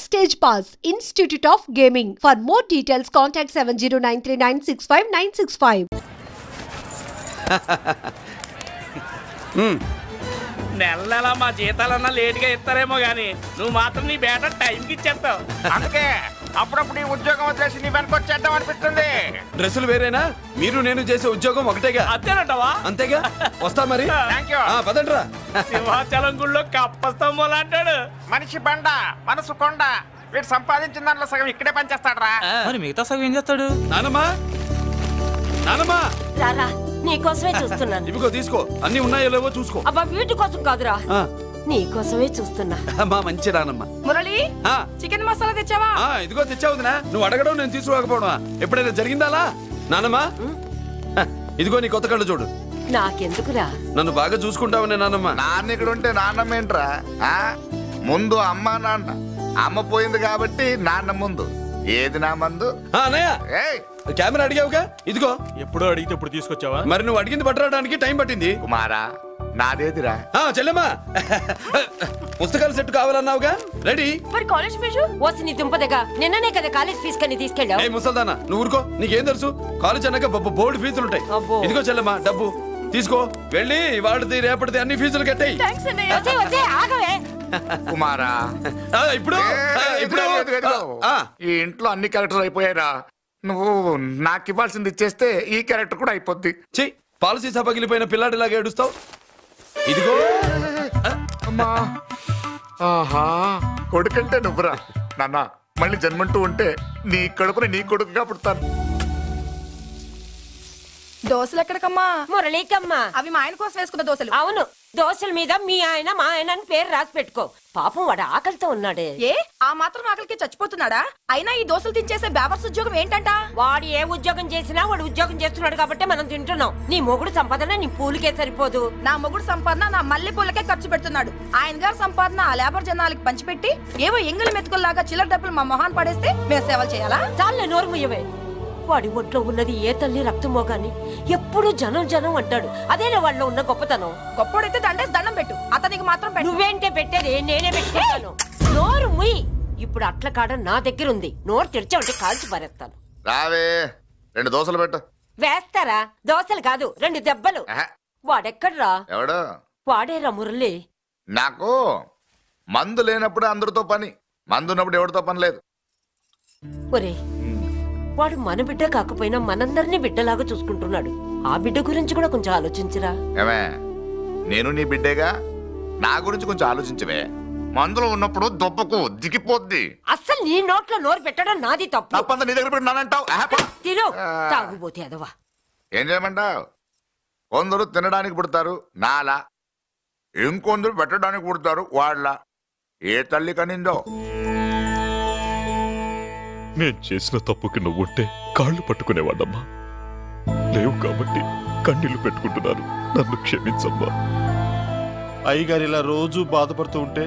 Backstage Pass, Institute of Gaming. For more details, contact 7093965965. నెల మా జీతాలన్నా లేట్గా ఇస్తారేమో గానీ నువ్వు మాత్రం నీ బేట టైంకి ఇచ్చేస్తావు. అందుకే అప్పుడప్పుడు ఈ ఉద్యోగం వదిలేసి నీ వెనక వచ్చేద్దాం అనిపిస్తుంది. డ్రెస్సులు వేరేనా? మీరు నేను చేసే ఉద్యోగం ఒకటేగా. అంతేనంటావా? అంతేగా. వస్తా మరి. పదండ్రా. సింహాచలం గుళ్ళో కప్పస్తంభం అంటాడు. మనిషి బండ మనసు కొండ. వీడు సంపాదించిన దాంట్లో సగం ఇక్కడే పనిచేస్తాడు రా. మరి మిగతా సగం ఏం చేస్తాడు? నానమ్మా నానమ్మా రారా, నీకోసమే చూస్తున్నాను. ఇవిగో తీసుకో, అన్ని ఉన్నాయో లేవో చూసుకో. అబ్బా వీటి కోసం కాదురా, నీకోసమే చూస్తున్నా. మా మంచి నానమ్మ. మురళి, చికెన్ మసాలా తెచ్చావా? ఇదిగో తెచ్చావుదినా. నువ్వు అడగడం నేను తీసుకోకపోవడమా ఎప్పుడైనా జరిగిందాలా? నానమ్మా ఇదిగో నీ కొత్త కళ్ళు చూడు. నాకెందుకురా? నన్ను బాగా చూసుకుంటావునే నానమ్మ. నాన్న ఇక్కడ ఉంటే నాన్నమ్మ ఏంట్రా? ముందు అమ్మ నాన్న. అమ్మ పోయింది కాబట్టి నాన్న ముందు. ఏది నా మందు? అన్నయ్య కెమెరా అడిగావుగా, ఇదిగో. ఎప్పుడో అడిగితే ఇప్పుడు తీసుకొచ్చావా? మరి నువ్వు అడిగింది పట్టడానికి టైం పట్టింది. కుమారా నాదేదిరా? చెల్లెమ్మా పుస్తకాల సెట్ కావాలన్నావుగా, రెడీ. మరి కాలేజ్ ఫీజు? ఓసి నీ దుంపదగా నిన్ననే కదా కాలేజ్ ఫీజు కని తీసుకెళ్ళావు. ముసల్దానా నువ్వు ఊరుకో, నీకేం తెలుసు? కాలేజ్ అన్నాక బోర్డు ఫీజులు ఉంటాయి. ఇదిగో చెల్లెమ్మా డబ్బు తీసుకో, వెళ్ళి వాడిది రేపటిది అన్ని ఫీజులు కట్టాయి. కుమారా ఇప్పుడు ఈ ఇంట్లో అన్ని క్యారెక్టర్లు అయిపోయారా? నువ్వు నాకు ఇవ్వాల్సింది ఇచ్చేస్తే ఈ క్యారెక్టర్ కూడా అయిపోద్ది. చెయ్యి. పాలసీ సభ పగిలిపోయిన పిల్లాడిలాగా ఏడుస్తావు. ఇదిగో. అమ్మా ఆహా, కొడుకంటే నువ్వురా నాన్న. మళ్ళీ జన్మంటూ ఉంటే నీ కడుపుని నీ కొడుకుగా పుడతాను. దోశలు ఎక్కడికమ్మా? మురళీకమ్మా. అవి మా ఆయన కోసం వేసుకున్న దోశలు. అవును, దోశల మీద మీ ఆయన మా ఆయన అని పేరు రాసి పెట్టుకో. పాపం వాడు ఆకలితో ఉన్నాడే. ఏ ఆ మాత్రం ఆకలికి చచ్చిపోతున్నాడా? అయినా ఈ దోశలు తినేసే బేవర్స్ ఉద్యోగం ఏంటంట? వాడు ఏ ఉద్యోగం చేసినా వాడు ఉద్యోగం చేస్తున్నాడు కాబట్టి మనం తింటున్నాం. నీ మొగుడు సంపాదన నీ పూలకే సరిపోదు. నా మొగుడు సంపాదన నా మల్లె పూలకే ఖర్చు పెడుతున్నాడు. ఆయన గారి సంపాదన ఆ లేబర్ జనాలకి పంచిపెట్టి ఏవో ఎంగిలి మెతుకుల్లాగా చిల్లర డబ్బులు మా మొహాన్ పడేస్తే మేము సేవలు చేయాలా? చాలే నోరు ముయ్యవే. వాడి ఒంట్లో ఉన్నది ఏ తల్లి రక్తమో గాని ఎప్పుడు జనం జనం అంటాడు. అదేనా వాళ్ళలో ఉన్న గొప్పతనం. గొప్పోడైతే దండేసి దండం పెట్టు, అతనికి మాత్రం పెట్టు. నువ్వేంటే పెట్టేది? నేనే పెట్టుకుంటాను. నోరు ముయ్యి. ఇప్పుడు అట్ల కాడ నా దగ్గర ఉంది. నోరు తెరిచావంటే కాల్చి పారేస్తాను. రావే, 2 దోశలు పెట్టు. వేస్తారా? దోశలు కాదు, 2 దెబ్బలు. వాడెక్కడ్రా? ఎవడు? వాడేరా మురళి. నాకు మందు లేనప్పుడు అందరితో పని, మందు ఉన్నప్పుడు ఎవరితో పని లేదు. ఒరే, వాడు మన బిడ్డ కాకపోయినా మనందరినీ బిడ్డలాగా చూసుకుంటున్నాడు. ఆ బిడ్డ గురించి కూడా కొంచెం ఆలోచించరా. ఏమే, నేను నీ బిడ్డేగా, నా గురించి కొంచెం ఆలోచించవే. మందులో ఉన్నప్పుడు దొప్పకు దిగిపోద్ది. అస్సలు నీ నోట్లో నోరు పెట్టడం నాది తప్పు. తప్పంతా నీ దగ్గర పెట్టినానంటావు. తిను, తాగుబోతే అదవా. ఏం చేయమంటావు? కొందరు తినడానికి పుడతారు నాలా, ఇంకొందరు పెట్టడానికి పుడతారు వాళ్ళ. ఏ తల్లి కనిందో? నేను చేసిన తప్పుకి నువ్వుంటే కాళ్ళు పట్టుకునేవాడమ్మా. లేవు కాబట్టి కన్నీళ్లు పెట్టుకుంటున్నాను. నన్ను క్షమించమ్మా. అయ్యగారు ఇలా రోజు బాధపడుతూ ఉంటే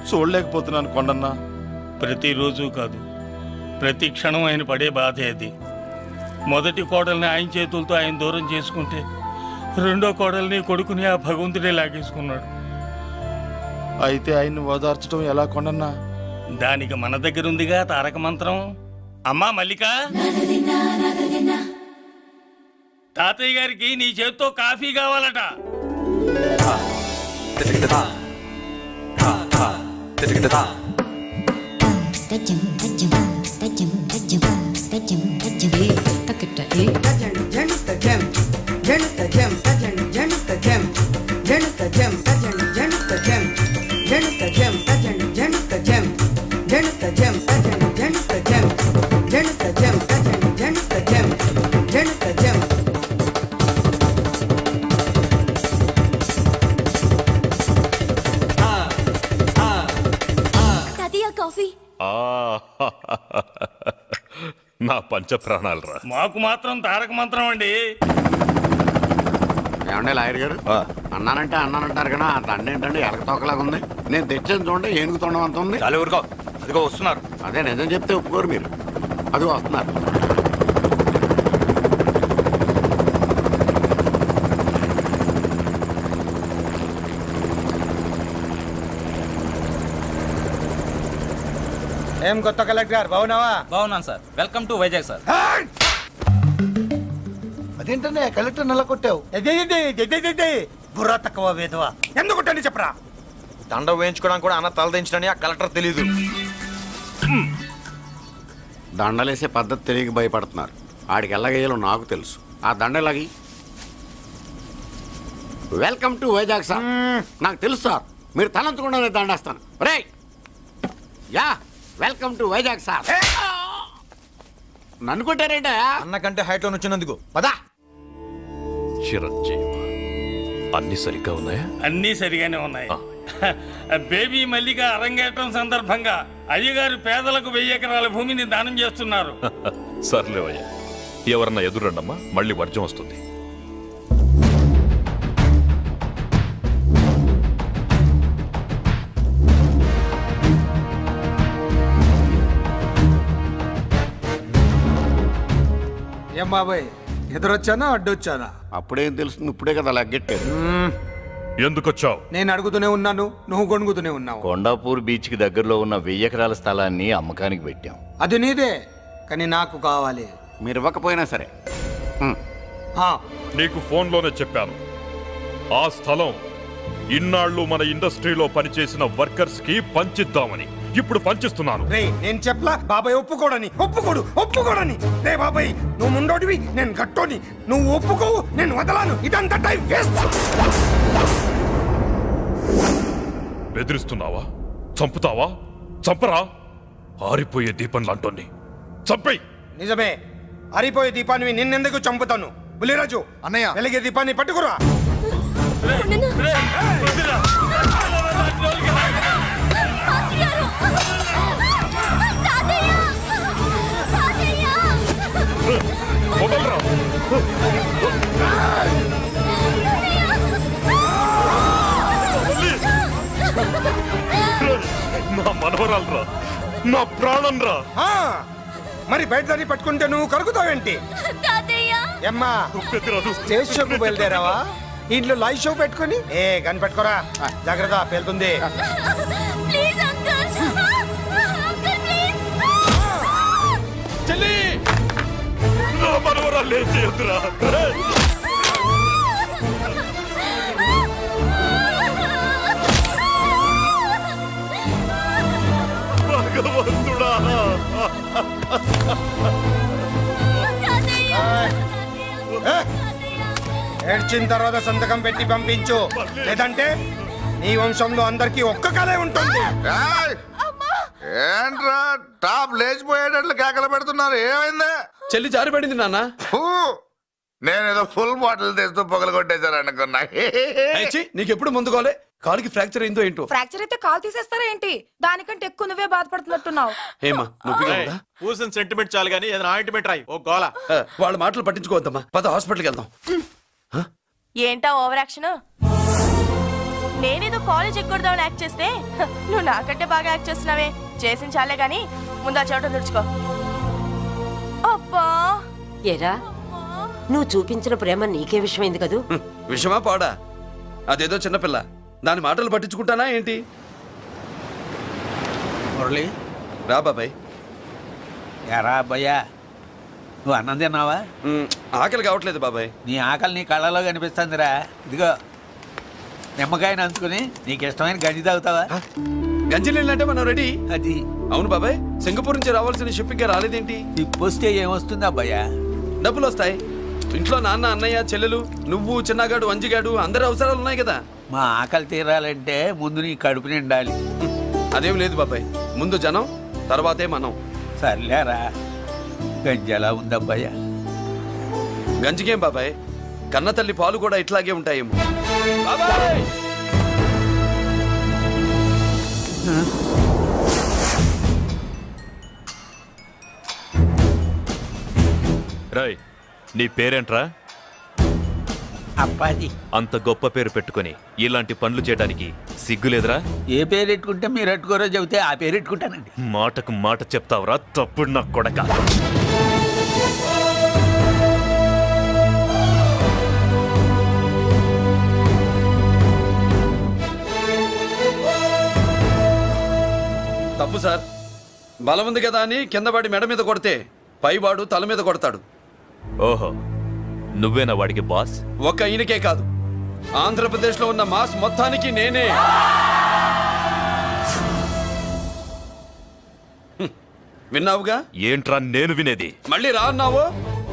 చూడలేకపోతున్నాను కొండన్న. ప్రతిరోజు కాదు, ప్రతి క్షణం ఆయన పడే బాధే అది. మొదటి కోడల్ని ఆయన చేతులతో ఆయన దూరం చేసుకుంటే రెండో కోడల్ని కొడుకుని ఆ భగవంతుడే లాగేసుకున్నాడు. అయితే ఆయన్ని ఓదార్చడం ఎలా కొండన్న? దానికి మన దగ్గర ఉందిగా తారక మంత్రం. అమ్మా మల్లిక, తాతయ్య గారికి నీ చేత్తో కాఫీ కావాలట. నా పంచ ప్రాణాలు రా. మాకు మాత్రం తారక మంత్రం అండి. ఏమండి లాయర్ గారు, అన్నానంటారు కదా, ఆ దండ ఏంటంటే ఎలక తోకలాగా ఉంది. నేను తెచ్చాను చూడండి, ఏనుగు తొండం అంత ఉంది. చాలా ఊరుకో, అదిగో వస్తున్నారు. అదే నిజం చెప్తే ఒప్పుకోరు మీరు. అదిగో వస్తున్నారు. ఏం కొత్త కలెక్టర్ బాగున్నావా? బాగున్నాను sir. Welcome to Vizag sir. అదేంటనే కలెక్టర్ నెల కొట్టావు? బుర్రా తక్కువ వేదవా, ఎందుకు కొట్టండి చెప్పరా? దండ వేయించుకోవడానికి కూడా అన్న తలదించడని ఆ కలెక్టర్ తెలీదు. దండలేసే పద్ధతి తెలియక భయపడుతున్నారు. ఆడికి ఎలాగేయాలో నాకు తెలుసు. ఆ దండలాగి వెల్కమ్ టు వైజాగ్ సార్. నాకు తెలుసు సార్, మీరు తలంచకుండానే దండేస్తాను. రే యా వెల్కమ్ టు వైజాగ్ సార్. నన్ను కొట్టారేంటా? అన్నకంటే హైట్ లో వచ్చినందుకు పదా. చిరంజీవి అన్ని సరిగ్గా ఉన్నాయా? అన్నీ సరిగానే ఉన్నాయి. బేబీ మల్లిక అరంగేట్రం సందర్భంగా అయ్యగారు పేదలకు 1000 ఎకరాల భూమిని దానం చేస్తున్నారు. సర్లేవయ్యా, ఎవరన్నా ఎదురండమ్మా, మళ్ళీ వర్జం వస్తుంది. ఏం బాబాయ్, ఎదురొచ్చానా అడ్డొచ్చానా? అప్పుడేం తెలుస్తుంది, ఇప్పుడే కదా లగ్గెట్టారు. ఎందుకొచ్చావు? నేను అడుగుతూనే ఉన్నాను, నువ్వు గొణుగుతూనే ఉన్నావు. కొండాపూర్ బీచ్ కి దగ్గరలో ఉన్న 1000 ఎకరాల స్థలాన్ని అమ్మకానికి పెట్టాం. అది నీదే, కానీ నాకు కావాలి. మీరు ఇవ్వకపోయినా సరే. నీకు ఫోన్లోనే చెప్పాను, ఆ స్థలం ఇన్నాళ్ళు మన ఇండస్ట్రీలో పనిచేసిన వర్కర్స్ కి పంచిద్దామని. ఇప్పుడు పంచిస్తున్నాను. నేను చెప్పలా బాబాయ్ ఒప్పుకోడని. రే బాబాయ్, నువ్వు ముండోడివి, నేను గట్టోని. నువ్వు ఒప్పుకోవు, నేను వదలాను. ఇదంతా టైం వేస్ట్. బెదిరిస్తున్నావా? చంపుతావా? చంపరా? ఆరిపోయే దీపం లాంటోని చంపేయ్. నిజమే, ఆరిపోయే దీపాన్ని నిన్నెందుకు చంపుతాను? బుల్లిరాజు అన్నయ్య, వెలిగే దీపాన్ని పట్టుకురా. నా మనవరాలరా, నా ప్రాణం రా. మరి బయటదారి పట్టుకుంటే నువ్వు కరుగుతావేంటి? అమ్మా, స్టేజ్ షోకు బయలుదేరావా? ఇంట్లో లైవ్ షో పెట్టుకుని గన్ పెట్టుకోరా, జాగ్రత్త పేలుతుంది. చెల్లి, నా మనవరాలు ఏం చేయొద్దురా. భగవంతుడా, ఏడ్చిన తర్వాత సంతకం పెట్టి పంపించు, లేదంటే నీ వంశంలో అందరికి ఒక్క కలే ఉంటుంది. ఏంట్రా టాప్ లేచిపోయేటట్లు కేకలు పెడుతున్నారు? ఏమైంది? చెల్లి జారిపడింది నాన్న. నేనేదో ఫుల్ బాటిల్ తెస్తూ పొగలు కొట్టేశారు అనుకున్నా. నీకెప్పుడు ముందుకోలే, కాలుకి ఫ్రాక్చర్ అయిందో ఏంటో. ఫ్రాక్చర్ అయితే కాలు తీసేస్తారా ఏంటి? దానికంటే ఎక్కువ నువ్వే బాధపడుతున్నట్టున్నావు. ఏమా నొప్పిగా ఉందా? పూసిన సెంటిమెంట్ చాలు గానీ ఏదైనా ఆయింట్మెంట్ రాయి. ఓ గోల. వాళ్ళ మాటలు పట్టించుకోవద్దమ్మా, పద హాస్పిటల్కి వెళ్దాం. ఏంటా ఓవర్ యాక్షన్? నేనేదో కాలేజ్ ఎక్కడదామని యాక్ట్ చేస్తే నువ్వు నాకంటే బాగా యాక్ట్ చేస్తున్నావే. చేసిన చాలే గాని ముందు ఆ చోట తుడుచుకో. అబ్బా, ఏరా నువ్వు చూపించిన ప్రేమ నీకే విషమైంది కదూ? విషమా పాడా? అదేదో చిన్నపిల్ల, దాని మాటలు పట్టించుకుంటానా ఏంటి? మురళి రా బాబాయ్. ఎరా అబ్బాయ్యా, నువ్వు అన్నం తిన్నావా? ఆకలి కావట్లేదు బాబాయ్. నీ ఆకలి నీ కళ్ళలో కనిపిస్తుందిరా. ఇదిగో నిమ్మకాయని అంచుకుని నీకు ఇష్టమైన గంజి తాగుతావా? గంజి నీళ్ళంటే మనం రెడీ. అది అవును బాబాయ్, సింగపూర్ నుంచి రావాల్సిన షిప్పింగ్ రాలేదేంటి? తిప్పొస్తే ఏమొస్తుంది అబ్బాయ్యా? డబ్బులు వస్తాయి. ఇంట్లో నాన్న, అన్నయ్య, చెల్లెలు, నువ్వు, చిన్నగాడు, అంజిగాడు అందరి అవసరాలు ఉన్నాయి కదా. మా ఆకలి తీరాలంటే ముందు నీ కడుపు నిండాలి. అదేం లేదు బాబాయ్, ముందు జనం తర్వాతే మనం. సర్లేరా, గంజి ఎలా ఉంది అబ్బాయ్యా? గంజికేం బాబాయ్, కన్న తల్లి పాలు కూడా ఇట్లాగే ఉంటాయేమో. బాబాయ్ రాయ్, నీ పేరేంట్రా? అప్పాజీ. అంత గొప్ప పేరు పెట్టుకొని ఇలాంటి పనులు చేయడానికి సిగ్గులేదురా? ఏ పేరు ఎట్టుకుంటే మీరు ఎట్టుకోరో చెబితే ఆ పేరు ఎట్టుకుంటానండి. మాటకు మాట చెప్తావురా తప్పుడు నా కొడక. తప్పు సార్, బలం ఉంది కదా అని కిందవాడి మెడ మీద కొడితే పైవాడు తల మీద కొడతాడు. ఓహో, నువ్వేనా వాడికి బాస్? ఒక్క ఈయనకే కాదు, ఆంధ్రప్రదేశ్లో ఉన్న మాస్ మొత్తానికి నేనే. విన్నావుగా? ఏంట్రా నేను వినేది? మళ్ళీ రా అన్నావు,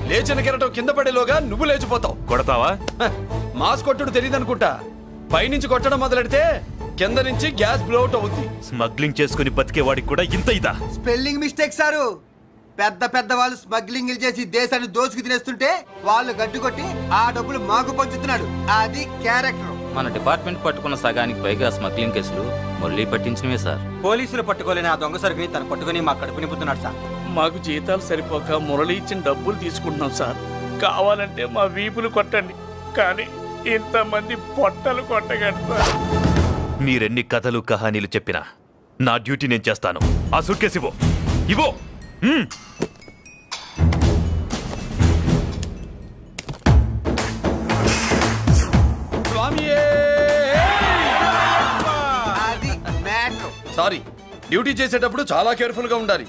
లేచిన కెరటం కింద పడేలోగా నువ్వు లేచిపోతావు. కొడతావా? మాస్ కొట్టుడు తెలియదనుకుంటా. పైనుంచి కొట్టడం మొదలెడితే కింద నుంచి గ్యాస్ బ్లౌట్ అవుద్ది. స్మగ్లింగ్ చేసుకుని బతికే వాడికి కూడా ఇంత ఇదా? Spelling mistake sir. పెద్ద పెద్ద వాళ్ళు స్మగ్లింగ్ చేసి దేశాన్ని దోచుకు తినేస్తుంటే వాళ్ళు గడ్డు కొట్టి ఆ డబ్బులు మాకు పంచుతున్నాడు. అది క్యారెక్టర్. మన డిపార్ట్మెంట్ పట్టుకున్న సగానికి పైగా స్మగ్లింగ్ కేసులు మురళి పట్టించినవే సార్. పోలీసులు పట్టుకోలేని ఆ దొంగ సరుకుని తను పట్టుకుని మా కడుపు నింపుతున్నాడు సార్. మాకు జీతాలు సరిపోక మురళి ఇచ్చిన డబ్బులు తీసుకుంటున్నాం సార్. కావాలంటే మా వీపులు కొట్టండి, కానీ ఇంతమంది పొట్టలు కొట్టగండి సార్. మీరెన్ని కథలు కహానీలు చెప్పినా నా డ్యూటీ నేను చేస్తాను. ఆ సూట్ కేసు ఇవ్వు. ఇవ్వు. సారీ, డ్యూటీ చేసేటప్పుడు చాలా కేర్ఫుల్ గా ఉండాలి.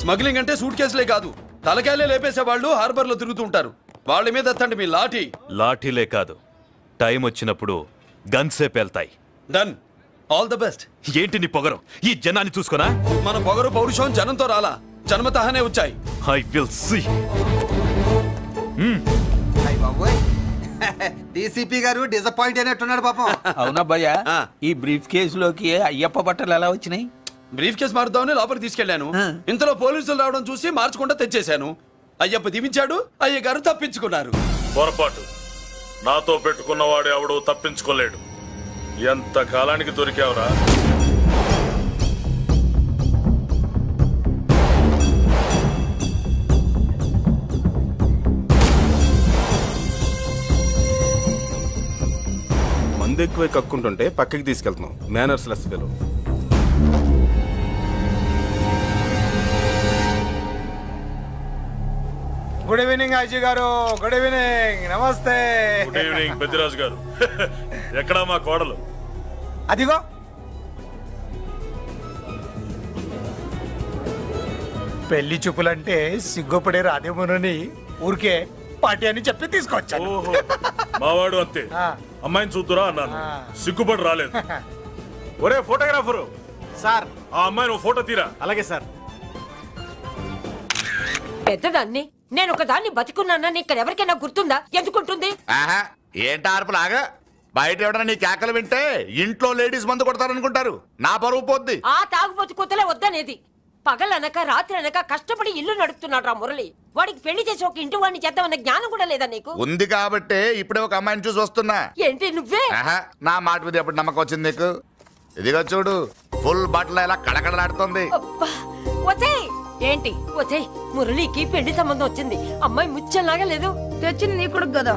స్మగ్లింగ్ అంటే సూట్ కేసులే కాదు, తలకాయలే లేపేసే వాళ్ళు హార్బర్ లో తిరుగుతూ ఉంటారు. వాళ్ళ మీద ఎత్తండి మీ లాఠీ. లాఠీలే కాదు, టైం వచ్చినప్పుడు గన్సే పేల్తాయి. డన్. All the best. ఏంటి నీ పొగరు? ఈ జనాన్ని చూసుకోనా? మన పొగరు పౌరుషం జనంతో రాలా, జన్మతహనే వచ్చాయి. I will see. డీసీపీ గారు డిసప్పాయింట్ అయినట్టున్నాడు పాపం. అవునా భయ్యా? ఈ బ్రీఫ్ కేసులోకి అయ్యప్ప బట్టలు ఎలా వచ్చినాయి? బ్రీఫ్ కేసు మారుద్దామని లోపలికి తీసుకెళ్లాను. ఇంతలో పోలీసులు రావడం చూసి మార్చకుండా తెచ్చేశాను. అయ్యప్ప దీవించాడు, అయ్య గారు తప్పించుకున్నారు. పొరపాటు. నాతో పెట్టుకున్నవాడు ఎవడో తప్పించుకోలేడు. ఎంత కాలానికి దొరికావురా? మందు ఎక్కువ కక్కుంటుంటే పక్కకి తీసుకెళ్తున్నాం. Manners less fellow. Good evening Ajay garu. Good evening. నమస్తే. Good evening Peddiraju garu. ఎక్కడా మా కోడలు? అదిగో. పెళ్లి చూపులంటే సిగ్గుపడే రాధేమోనని ఊరికే పార్టీ అని చెప్పి తీసుకొచ్చాను. మావాడు అంతే. అమ్మాయిని చూద్దురా అన్నాను, సిగ్గుపడి రాలేదు. ఒరే ఫోటోగ్రాఫరు సార్, ఆ అమ్మాయిని ఓ ఫోటో తీరా. అలాగే సార్. పెద్దదాన్ని నేను ఒక దాన్ని బతికున్నానని ఇక్కడ ఎవరికైనా గుర్తుందా? ఎందుకుంటుంది? ఏంటి ఆర్పులాగా? బయట ఎవడన్నా నీ కేకలు వింటే ఇంట్లో లేడీస్ మందు కొడతారనుకుంటారు. నా పరువు పోద్ది. ఆ తాగుబోతు కొత్తలే వద్దనేది. పగలనక రాత్రి అనక కష్టపడి ఇల్లు నడుపుతున్నాడు రా మురళి. వాడికి పెళ్లి చేసి ఒక ఇంటి వాడిని చేద్దామన్న జ్ఞానం కూడా లేదా నీకు? ఉంది కాబట్టి ఇప్పుడే ఒక అమ్మాయిని చూసి వస్తున్నా. ఏంటి నువ్వే? నా మాట మీద ఎప్పుడు నమ్మకం వచ్చింది నీకు? ఇదిగో చూడు, ఫుల్ బట్టలు ఎలా కడకడలాడుతుంది. ఏంటి వచ్చే మురళికి పెళ్లి సంబంధం వచ్చింది. అమ్మాయి ముచ్చలాగా లేదు. తెచ్చింది నీ కొడుకు కదా.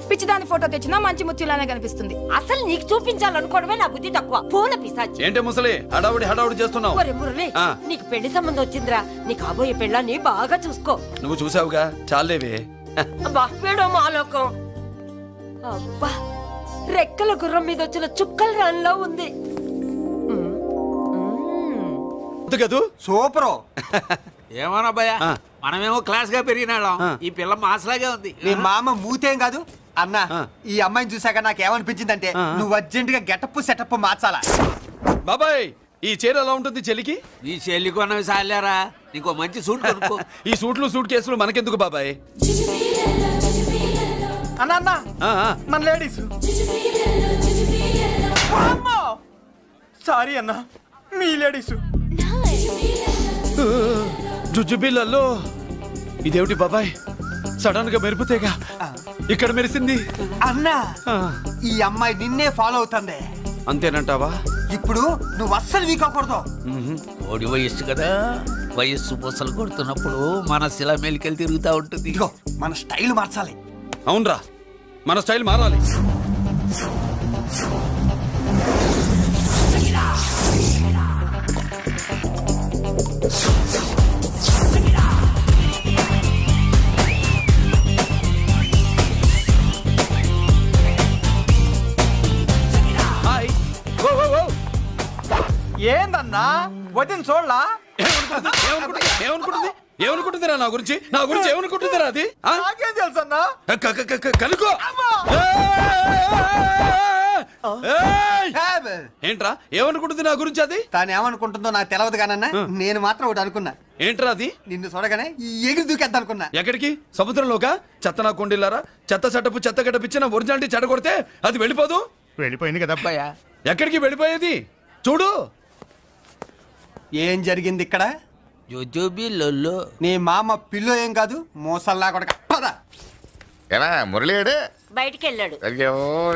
పిచ్చిదాని ఫోటో తెచ్చినా మంచి ముచ్చిలానే కనిపిస్తుంది. అసలు నీకు చూపించాలనుకోవడమే నా బుద్ధి తక్కువ. పూల పిశాచి. ఏంటి ముసలి హడావుడి చేస్తున్నావు? ఒరే మురళి, నీకు పెళ్లి సంబంధం వచ్చిందిరా. నీ కాబోయే పెళ్ళాన్ని బాగా చూసుకో. నువ్వు చూసావుగా, చాలేవే. అబ్బా వీడో మాలోకం. అబ్బా రెక్కల గుర్రం మీద వచ్చిన చుక్కల రాన్లో ఉంది. సూపర్. ఏమన్నా భయ్యా, మనమేమో క్లాస్ గా పెరిగినాళ్ళం. ఈ పిల్ల మాసలాగే ఉంది. నీ మామ మూతేం కాదు అన్నా. ఈ అమ్మాయిని చూసాక నాకేమనిపించిందంటే నువ్వు అర్జెంట్ గా గెటప్ సెటప్ మార్చాలా. బాబాయ్, ఈ చీర ఎలా ఉంటుంది చెల్లికి? ఈ చెల్లి కొన్నవి సాలేరా, నీకు మంచి సూట్ కొనుక్కో. ఈ సూట్లు సూట్ కేసులు మనకెందుకు బాబాయ్? అన్నా మన లేడీస్. సారీ అన్నా, మీ లేడీస్. జుజుబిళ్ళల్లో ఇదేమిటి బాబాయ్? సడన్ గా మెరుపుతేగా ఇక్కడ మెరిసింది. అన్నా, ఈ అమ్మాయి నిన్నే ఫాలో అవుతుంది. అంతేనంటావా? ఇప్పుడు నువ్వు అస్సలు వీక్ అవ్వకూడదు. కోడి వయస్సు కదా, వయస్సు పూసలు కొడుతున్నప్పుడు మన శిల మెలికలు తిరుగుతూ ఉంటుంది. మన స్టైల్ మార్చాలి. అవునరా, మన స్టైల్ మారాలి. ఏందన్నా వదిన చూడలా? ఏమనుకుంటుందిరా నా గురించి ఏమనుకుంటుందిరా అది నాకేం తెలుసు అన్నా కనుకో ఏంట్రా ఏమనుకుంటుంది నా గురించి అది తాను ఏమనుకుంటుందో నాకు తెలియదు కానన్నా నేను మాత్రం ఒకటి అనుకున్నా ఏంట్రా అది నిన్ను చూడగానే ఎగిరి దూకేద్దాం అనుకున్నా ఎక్కడికి సముద్రంలోకా చెత్త నా కొండిల్లారా చెత్త సెటపు చెత్త గడపిచ్చిన ఒరిజినాలిటీ చెడగొడితే అది వెళ్ళిపోదు వెళ్ళిపోయింది కదా అబ్బాయా ఎక్కడికి వెళ్ళిపోయేది చూడు ఏం జరిగింది ఇక్కడ నీ మామ పిల్లో ఏం కాదు మోసల్లా కొడక పద ఎలా మురళీడు బయటికి వెళ్ళాడు. అయ్యో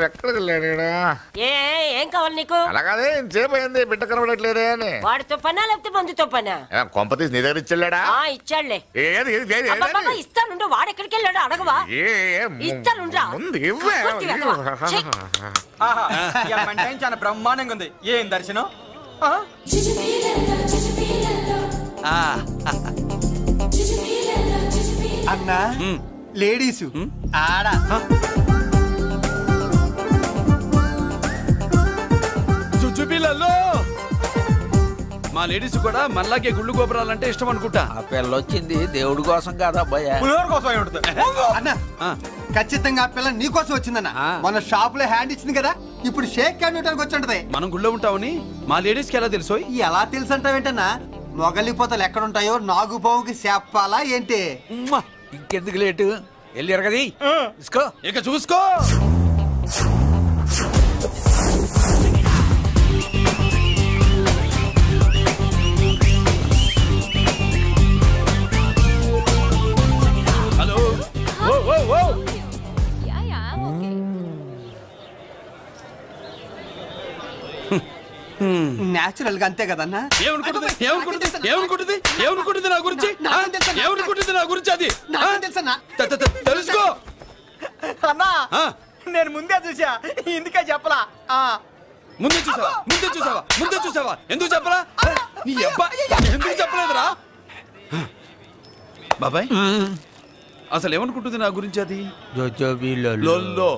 ఎక్కడికి వెళ్ళాడు ఏం కావాలి నీకు? అలాగే ఇంతసేపు అయింది బిడ్డ కనబడట్లేదే అని. వాడితో పనా లేకపోతే మందుతో పనా? కొంపతీసి నీ దగ్గర ఇచ్చాడా? ఇచ్చాడులే. ఏది ఇస్తానుండు. వాడు ఎక్కడికి వెళ్ళాడు అడగవా? ఇస్తానుండ్రా. చాలా బ్రహ్మాండంగా ఉంది. ఏం దర్శనం? అన్నా లేడీసు ఆడ చుచ్చుపిల్లల్లో మా లేడీస్ కూడా మనలాగే గుళ్ళు గోపురాలంటే ఇష్టం అనుకుంటా. ఆ పిల్ల వచ్చింది దేవుడి కోసం కాదా అబ్బాయి? అన్నా ఖచ్చితంగా ఆ పిల్ల నీ కోసం వచ్చిందన్న. మన షాప్ లో హ్యాండ్ ఇచ్చింది కదా, ఇప్పుడు షేక్ హ్యాండ్ ఇవ్వడానికి వచ్చి ఉంటది. మనం గుళ్ళో ఉంటామని మా లేడీస్ కి ఎలా తెలుసు? ఎలా తెలుసు అంటావేంటన్నా? మొగలిపోతలు ఎక్కడుంటాయో నాగుబావుకి చెప్పాలా ఏంటి? ఇంకెందుకు లేటు వెళ్ళారు కదా, తీసుకో ఇక చూసుకో. హలో నేచురల్ గా అంతే కదన్నా. ఏమనుకుంటుంది నా గురించి? ఏమనుకుంటుంది నా గురించి? అది తెలుసుకో అన్నా. నేను ముందే చూసా, ఇందుకే చెప్పలా. ముందే చూసావా? ఎందుకు చెప్పరా? నీ అబ్బా ఎందుకు చెప్పలేదురా? బాబాయ్ అసలు ఏమనుకుంటుంది నా గురించి? అది జోజోబీ లొల్లో.